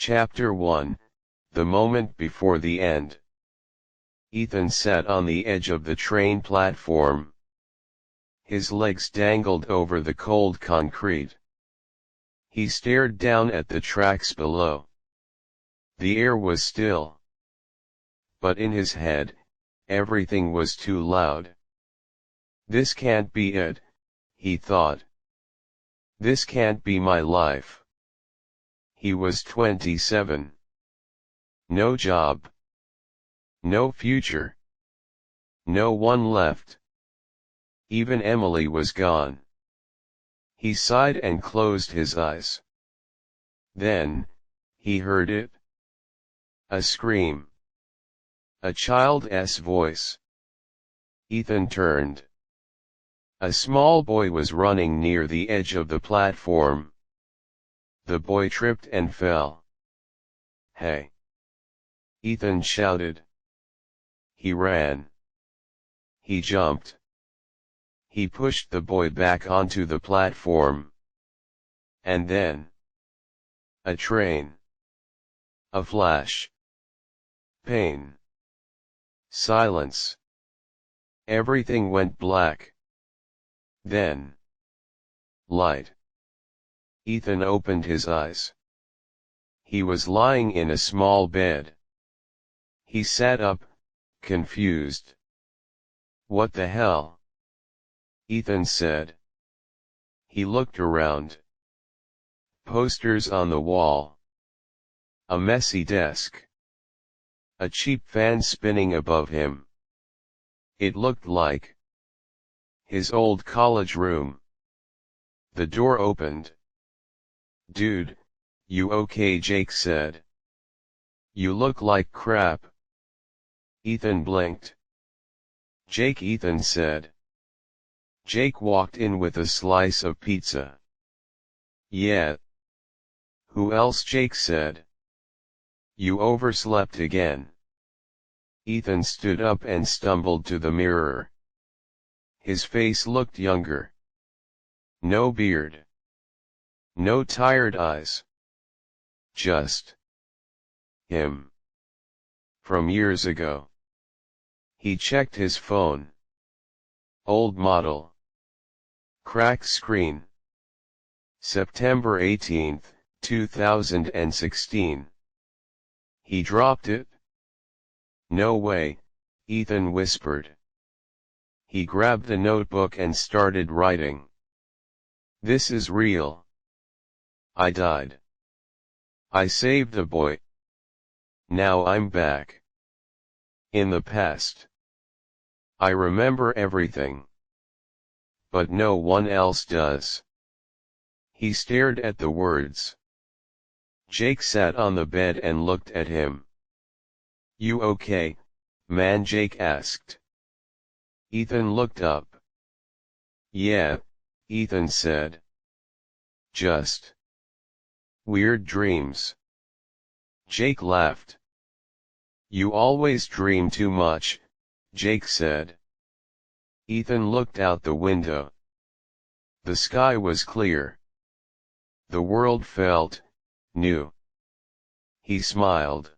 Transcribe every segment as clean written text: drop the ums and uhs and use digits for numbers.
Chapter 1, The Moment Before the End. Ethan sat on the edge of the train platform. His legs dangled over the cold concrete. He stared down at the tracks below. The air was still. But in his head, everything was too loud. This can't be it, he thought. This can't be my life. He was 27. No job. No future. No one left. Even Emily was gone. He sighed and closed his eyes. Then, he heard it. A scream. A child's voice. Ethan turned. A small boy was running near the edge of the platform. The boy tripped and fell. "Hey!" Ethan shouted. He ran. He jumped. He pushed the boy back onto the platform. And then, a train. A flash. Pain. Silence. Everything went black. Then, light. Ethan opened his eyes. He was lying in a small bed. He sat up, confused. "What the hell?" Ethan said. He looked around. Posters on the wall. A messy desk. A cheap fan spinning above him. It looked like his old college room. The door opened. "Dude, you okay?" Jake said. "You look like crap." Ethan blinked. "Jake," Ethan said. Jake walked in with a slice of pizza. "Yeah." "Who else?" Jake said. "You overslept again." Ethan stood up and stumbled to the mirror. His face looked younger. No beard. No tired eyes. Just him. From years ago. He checked his phone. Old model. Cracked screen. September 18, 2016. He dropped it. "No way," Ethan whispered. He grabbed a notebook and started writing. "This is real. I died. I saved a boy. Now I'm back. In the past. I remember everything. But no one else does." He stared at the words. Jake sat on the bed and looked at him. "You okay, man?" Jake asked. Ethan looked up. "Yeah," Ethan said. "Just weird dreams." Jake laughed. "You always dream too much," Jake said. Ethan looked out the window. The sky was clear. The world felt new. He smiled.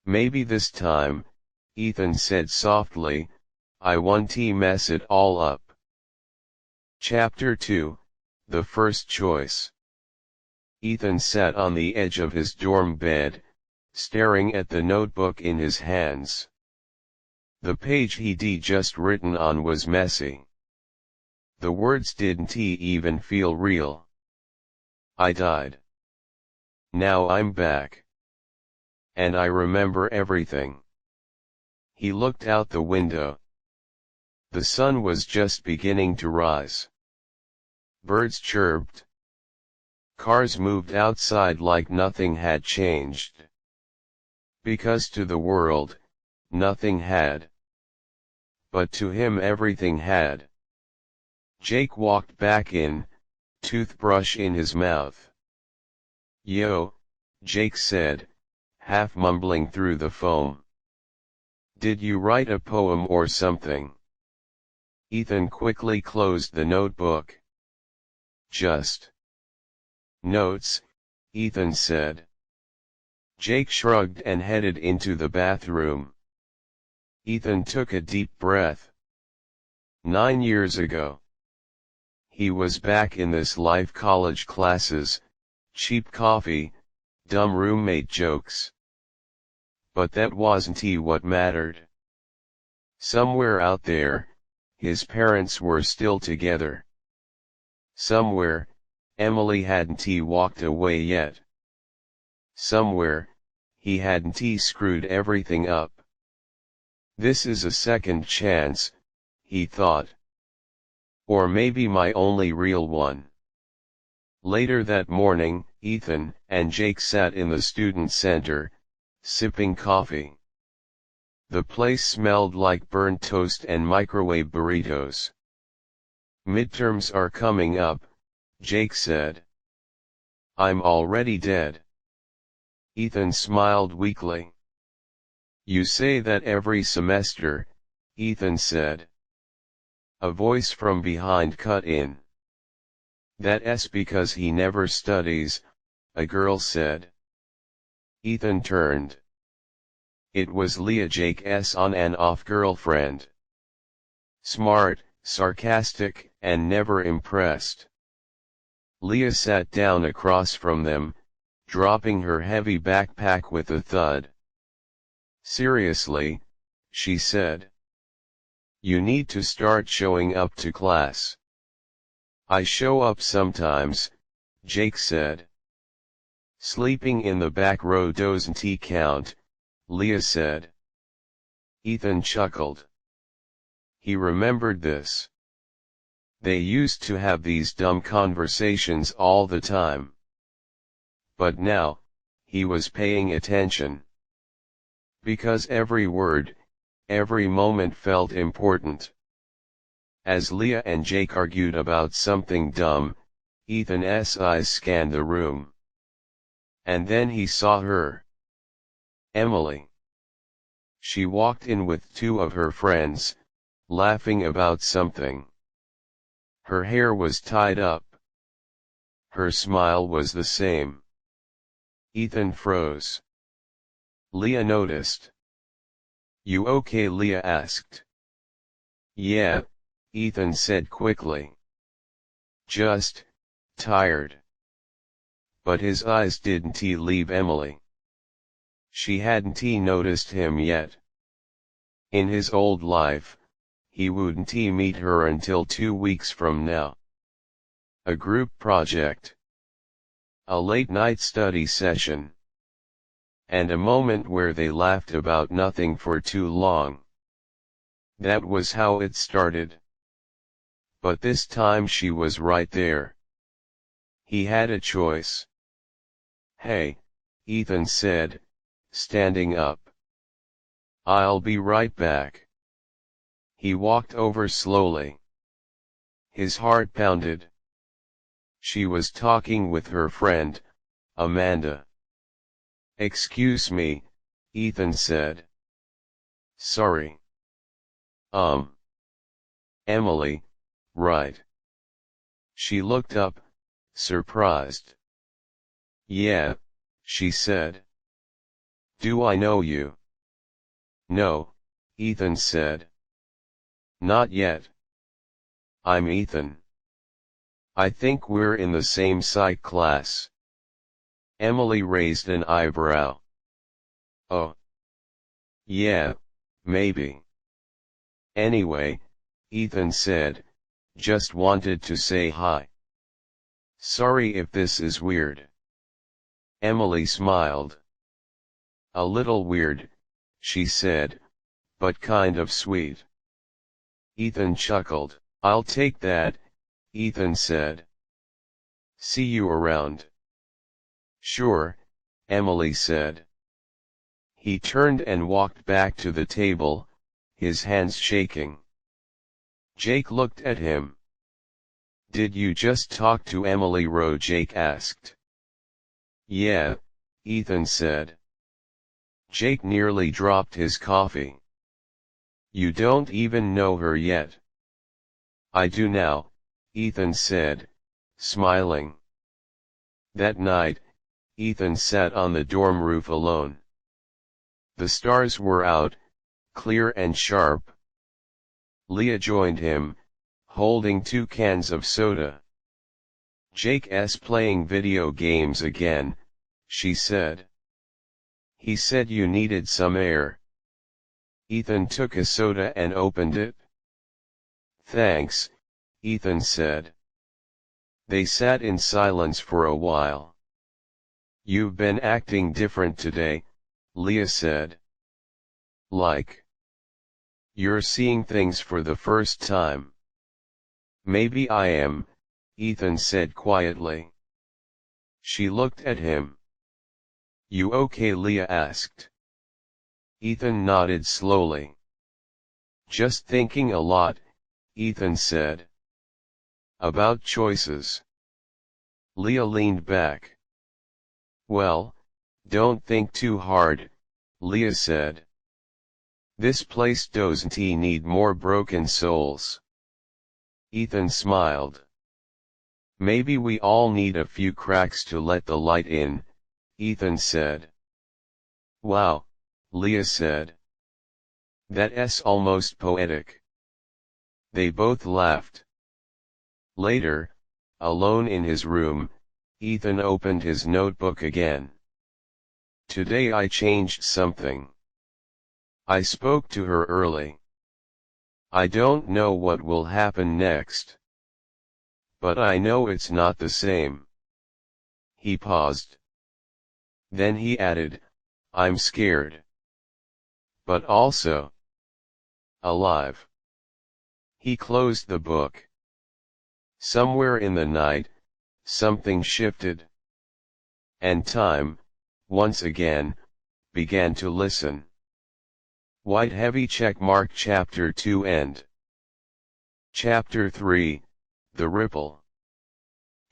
"Maybe this time," Ethan said softly, "I won't mess it all up." Chapter 2, The First Choice. Ethan sat on the edge of his dorm bed, staring at the notebook in his hands. The page he'd just written on was messy. The words didn't even feel real. "I died. Now I'm back. And I remember everything." He looked out the window. The sun was just beginning to rise. Birds chirped. Cars moved outside like nothing had changed. Because to the world, nothing had. But to him everything had. Jake walked back in, toothbrush in his mouth. "Yo," Jake said, half mumbling through the foam. "Did you write a poem or something?" Ethan quickly closed the notebook. "Just notes," Ethan said. Jake shrugged and headed into the bathroom. Ethan took a deep breath. 9 years ago. He was back in this life: college classes, cheap coffee, dumb roommate jokes. But that wasn't what mattered. Somewhere out there, his parents were still together. Somewhere, Emily hadn't walked away yet. Somewhere, he hadn't screwed everything up. This is a second chance, he thought. Or maybe my only real one. Later that morning, Ethan and Jake sat in the student center, sipping coffee. The place smelled like burnt toast and microwave burritos. Midterms are coming up, Jake said. I'm already dead. Ethan smiled weakly. You say that every semester, Ethan said. A voice from behind cut in. That's because he never studies, a girl said. Ethan turned. It was Leah, Jake's on and off girlfriend. Smart, sarcastic, and never impressed. Leah sat down across from them, dropping her heavy backpack with a thud. Seriously, she said. You need to start showing up to class. I show up sometimes, Jake said. Sleeping in the back row doesn't count, Leah said. Ethan chuckled. He remembered this. They used to have these dumb conversations all the time. But now, he was paying attention. Because every word, every moment felt important. As Leah and Jake argued about something dumb, Ethan's eyes scanned the room. And then he saw her. Emily. She walked in with two of her friends, laughing about something. Her hair was tied up. Her smile was the same. Ethan froze. Leah noticed. You okay? Leah asked. Yeah, Ethan said quickly. Just tired. But his eyes didn't leave Emily. She hadn't noticed him yet. In his old life, he wouldn't meet her until 2 weeks from now. A group project. A late-night study session. And a moment where they laughed about nothing for too long. That was how it started. But this time she was right there. He had a choice. Hey, Ethan said, standing up. I'll be right back. He walked over slowly. His heart pounded. She was talking with her friend, Amanda. Excuse me, Ethan said. Sorry. Emily, right. She looked up, surprised. Yeah, she said. Do I know you? No, Ethan said. Not yet. I'm Ethan. I think we're in the same psych class. Emily raised an eyebrow. Oh. Yeah, maybe. Anyway, Ethan said, just wanted to say hi. Sorry if this is weird. Emily smiled. A little weird, she said, but kind of sweet. Ethan chuckled. I'll take that, Ethan said. See you around. Sure, Emily said. He turned and walked back to the table, his hands shaking. Jake looked at him. Did you just talk to Emily Rowe? Jake asked. Yeah, Ethan said. Jake nearly dropped his coffee. You don't even know her yet. I do now, Ethan said, smiling. That night, Ethan sat on the dorm roof alone. The stars were out, clear and sharp. Leah joined him, holding 2 cans of soda. "Jake's playing video games again," she said. "He said you needed some air." Ethan took a soda and opened it. "Thanks," Ethan said. They sat in silence for a while. "You've been acting different today," Leah said. "Like you're seeing things for the first time." "Maybe I am," Ethan said quietly. She looked at him. "You okay?" Leah asked. Ethan nodded slowly. "Just thinking a lot," Ethan said. "About choices." Leah leaned back. "Well, don't think too hard," Leah said. "This place doesn't need more broken souls." Ethan smiled. "Maybe we all need a few cracks to let the light in," Ethan said. "Wow," Leah said. "That's almost poetic." They both laughed. Later, alone in his room, Ethan opened his notebook again. "Today I changed something. I spoke to her early. I don't know what will happen next. But I know it's not the same." He paused. Then he added, "I'm scared. But also alive." He closed the book. Somewhere in the night, something shifted. And time, once again, began to listen. White heavy checkmark. Chapter 2 end. Chapter 3, The Ripple.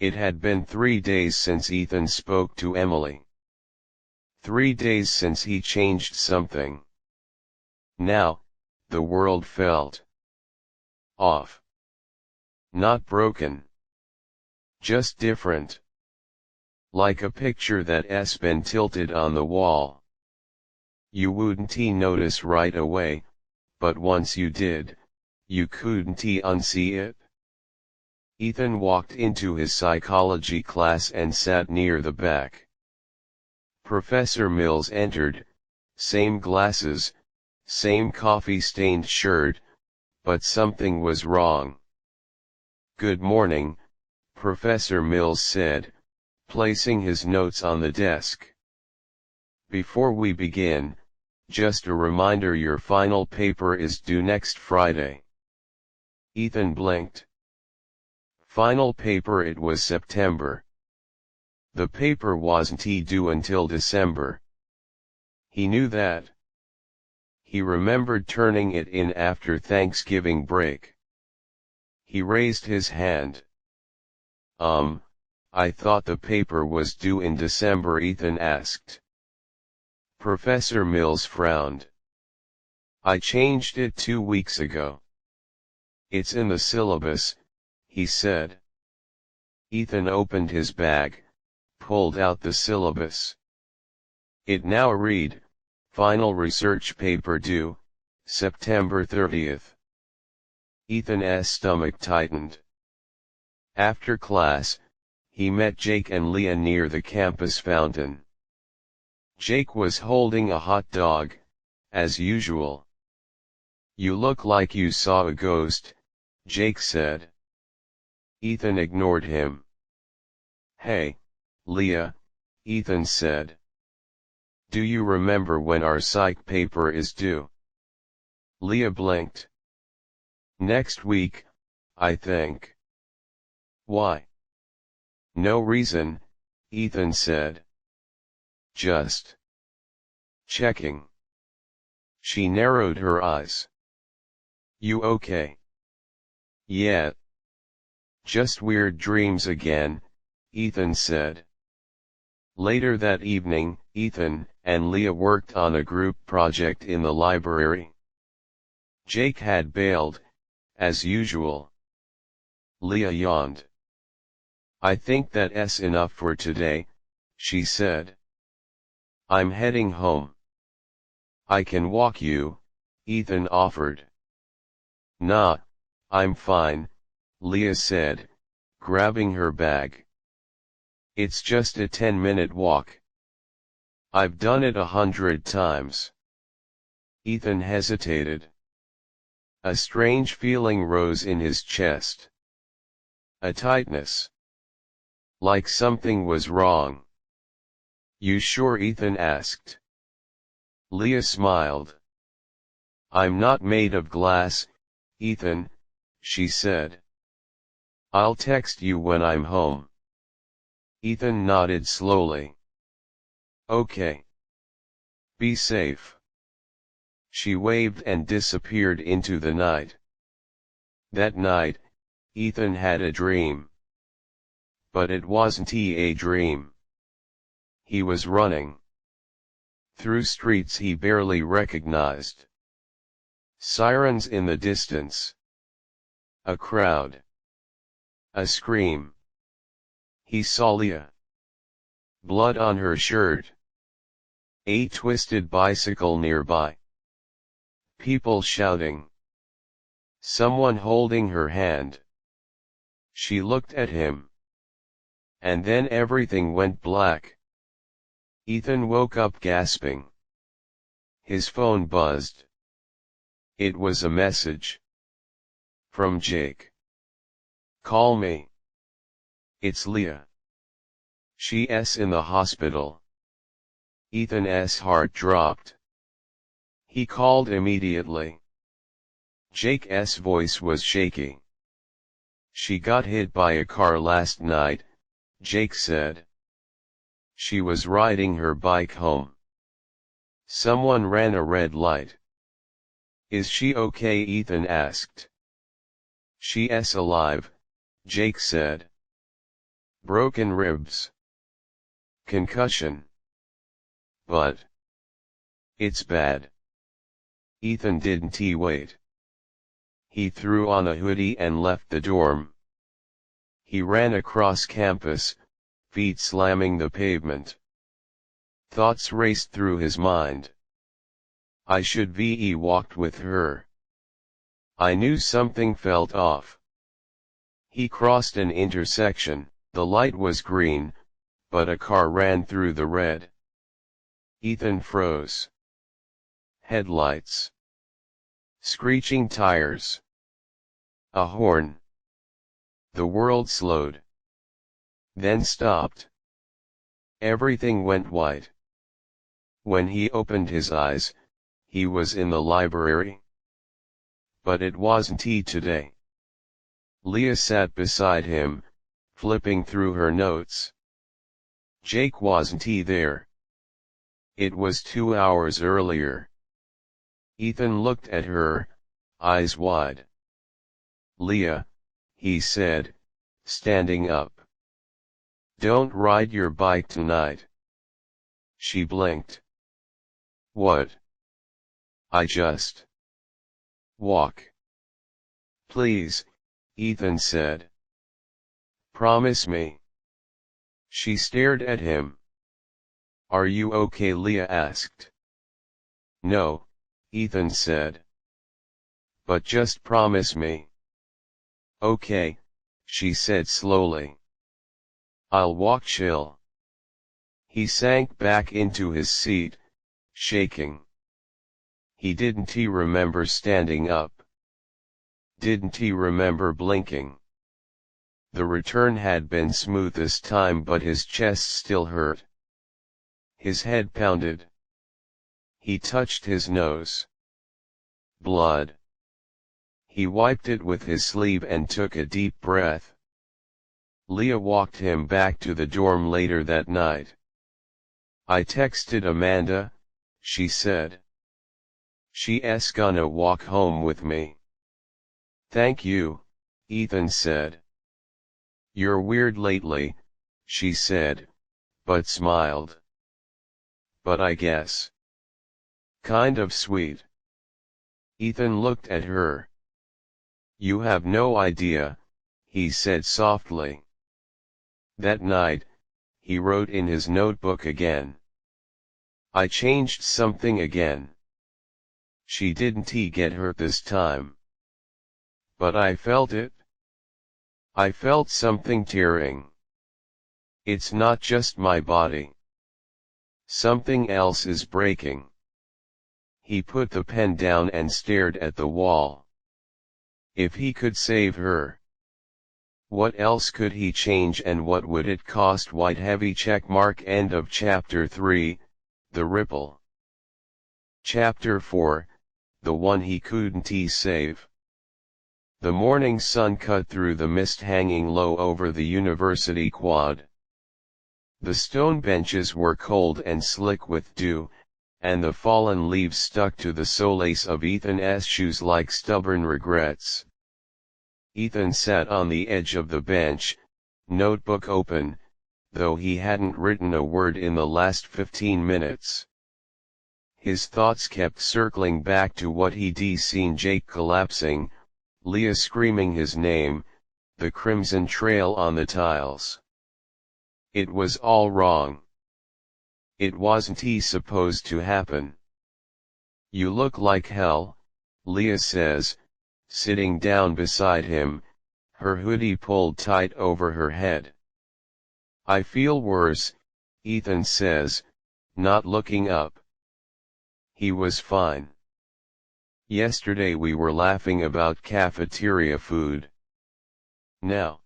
It had been 3 days since Ethan spoke to Emily. 3 days since he changed something. Now, the world felt off. Not broken. Just different. Like a picture that's been tilted on the wall. You wouldn't notice right away, but once you did, you couldn't unsee it. Ethan walked into his psychology class and sat near the back. Professor Mills entered, same glasses, same coffee-stained shirt, but something was wrong. "Good morning," Professor Mills said, placing his notes on the desk. "Before we begin, just a reminder your final paper is due next Friday." Ethan blinked. Final paper? It was September. The paper wasn't due until December. He knew that. He remembered turning it in after Thanksgiving break. He raised his hand. I thought the paper was due in December," Ethan asked. Professor Mills frowned. "I changed it 2 weeks ago. It's in the syllabus," he said. Ethan opened his bag, pulled out the syllabus. It now read, "Final research paper due, September 30th. Ethan's stomach tightened. After class, he met Jake and Leah near the campus fountain. Jake was holding a hot dog, as usual. "You look like you saw a ghost," Jake said. Ethan ignored him. "Hey, Leah," Ethan said. "Do you remember when our psych paper is due?" Leah blinked. "Next week, I think." "Why?" "No reason," Ethan said. "Just checking." She narrowed her eyes. "You okay?" "Yeah. Just weird dreams again," Ethan said. Later that evening, Ethan and Leah worked on a group project in the library. Jake had bailed, as usual. Leah yawned. "I think that's enough for today," she said. I'm heading home. I can walk you, Ethan offered. Nah, I'm fine, Leah said, grabbing her bag. It's just a 10-minute walk. I've done it 100 times. Ethan hesitated. A strange feeling rose in his chest. A tightness. Like something was wrong. You sure? Ethan asked. Leah smiled. I'm not made of glass, Ethan, she said. I'll text you when I'm home. Ethan nodded slowly. Okay. Be safe. She waved and disappeared into the night. That night, Ethan had a dream. But it wasn't a dream. He was running through streets he barely recognized. Sirens in the distance. A crowd. A scream. He saw Leah. Blood on her shirt. A twisted bicycle nearby. People shouting. Someone holding her hand. She looked at him. And then everything went black. Ethan woke up gasping. His phone buzzed. It was a message. From Jake. Call me. It's Leah. She's in the hospital. Ethan's heart dropped. He called immediately. Jake's voice was shaky. She got hit by a car last night, Jake said. She was riding her bike home. Someone ran a red light. Is she okay? Ethan asked. She's alive, Jake said. Broken ribs. Concussion. But it's bad. Ethan didn't wait. He threw on a hoodie and left the dorm. He ran across campus, feet slamming the pavement. Thoughts raced through his mind. I should have walked with her. I knew something felt off. He crossed an intersection, the light was green, but a car ran through the red. Ethan froze. Headlights. Screeching tires. A horn. The world slowed. Then stopped. Everything went white. When he opened his eyes, he was in the library. But it wasn't he today. Leah sat beside him, flipping through her notes. Jake wasn't he there. It was 2 hours earlier. Ethan looked at her, eyes wide. Leah, he said, standing up. Don't ride your bike tonight. She blinked. What? I just walk. Please, Ethan said. Promise me. She stared at him. Are you okay? Leah asked. No, Ethan said. But just promise me. Okay, she said slowly. I'll walk chill. He sank back into his seat, shaking. He didn't remember standing up. Didn't he remember blinking? The return had been smooth this time, but his chest still hurt. His head pounded. He touched his nose. Blood. He wiped it with his sleeve and took a deep breath. Leah walked him back to the dorm later that night. I texted Amanda, she said. She's gonna walk home with me. Thank you, Ethan said. You're weird lately, she said, but smiled. But I guess. Kind of sweet. Ethan looked at her. You have no idea, he said softly. That night, he wrote in his notebook again. I changed something again. She didn't get hurt this time. But I felt it. I felt something tearing. It's not just my body. Something else is breaking. He put the pen down and stared at the wall. If he could save her, what else could he change, and what would it cost? White heavy checkmark. End of chapter 3, The Ripple. Chapter 4, The One He Couldn't Save. The morning sun cut through the mist hanging low over the university quad. The stone benches were cold and slick with dew, and the fallen leaves stuck to the soles of Ethan's shoes like stubborn regrets. Ethan sat on the edge of the bench, notebook open, though he hadn't written a word in the last 15 minutes. His thoughts kept circling back to what he'd seen: Jake collapsing, Leah screaming his name, the crimson trail on the tiles. It was all wrong. It wasn't supposed to happen. You look like hell, Leah says, sitting down beside him, her hoodie pulled tight over her head. I feel worse, Ethan says, not looking up. He was fine. Yesterday we were laughing about cafeteria food. Now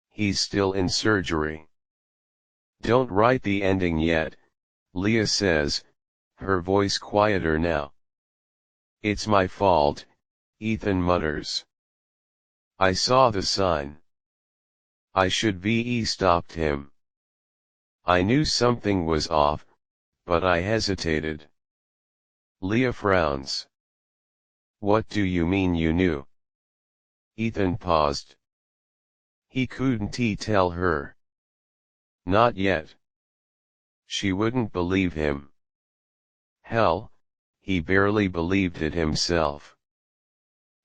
he's still in surgery. Don't write the ending yet, Leah says, her voice quieter now. It's my fault, Ethan mutters. I saw the sign. I should be stopped him. I knew something was off, but I hesitated. Leah frowns. What do you mean you knew? Ethan paused. He couldn't tell her. Not yet. She wouldn't believe him. Hell, he barely believed it himself.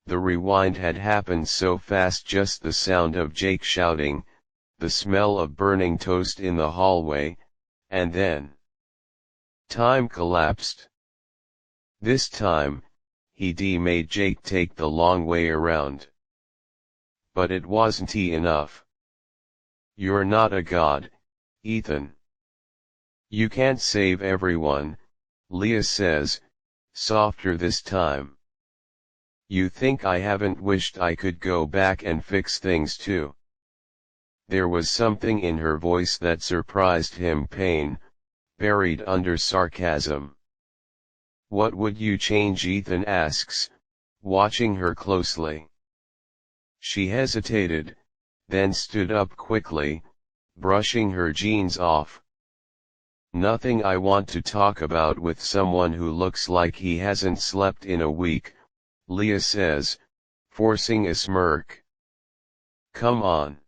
The rewind had happened so fast, just the sound of Jake shouting, the smell of burning toast in the hallway, and then time collapsed. This time, he'd made Jake take the long way around. But it wasn't enough. You're not a god, Ethan. You can't save everyone, Leah says, softer this time. You think I haven't wished I could go back and fix things too? There was something in her voice that surprised him: pain, buried under sarcasm. What would you change? Ethan asks, watching her closely. She hesitated, then stood up quickly, brushing her jeans off. Nothing I want to talk about with someone who looks like he hasn't slept in a week, Leah says, forcing a smirk. Come on.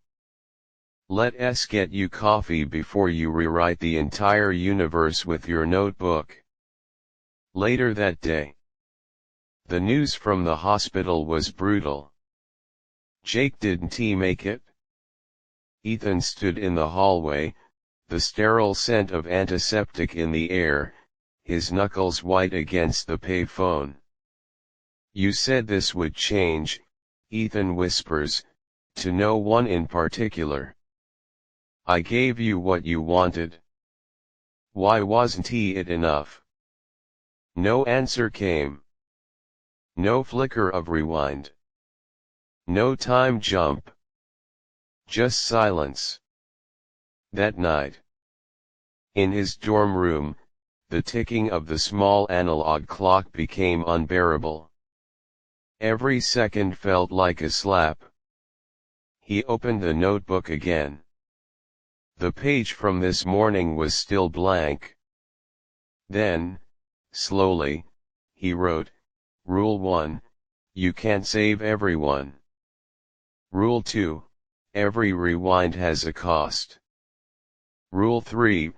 Let's get you coffee before you rewrite the entire universe with your notebook. Later that day, the news from the hospital was brutal. Jake didn't make it. Ethan stood in the hallway, the sterile scent of antiseptic in the air, his knuckles white against the payphone. You said this would change, Ethan whispers, to no one in particular. I gave you what you wanted. Why wasn't it enough? No answer came. No flicker of rewind. No time jump. Just silence. That night, in his dorm room, the ticking of the small analog clock became unbearable. Every second felt like a slap. He opened the notebook again. The page from this morning was still blank. Then, slowly, he wrote, Rule 1, you can't save everyone. Rule 2, every rewind has a cost. Rule 3,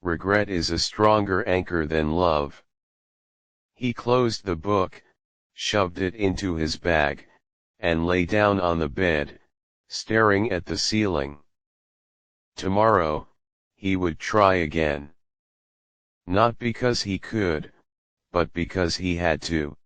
regret is a stronger anchor than love. He closed the book, shoved it into his bag, and lay down on the bed, staring at the ceiling. Tomorrow, he would try again. Not because he could, but because he had to.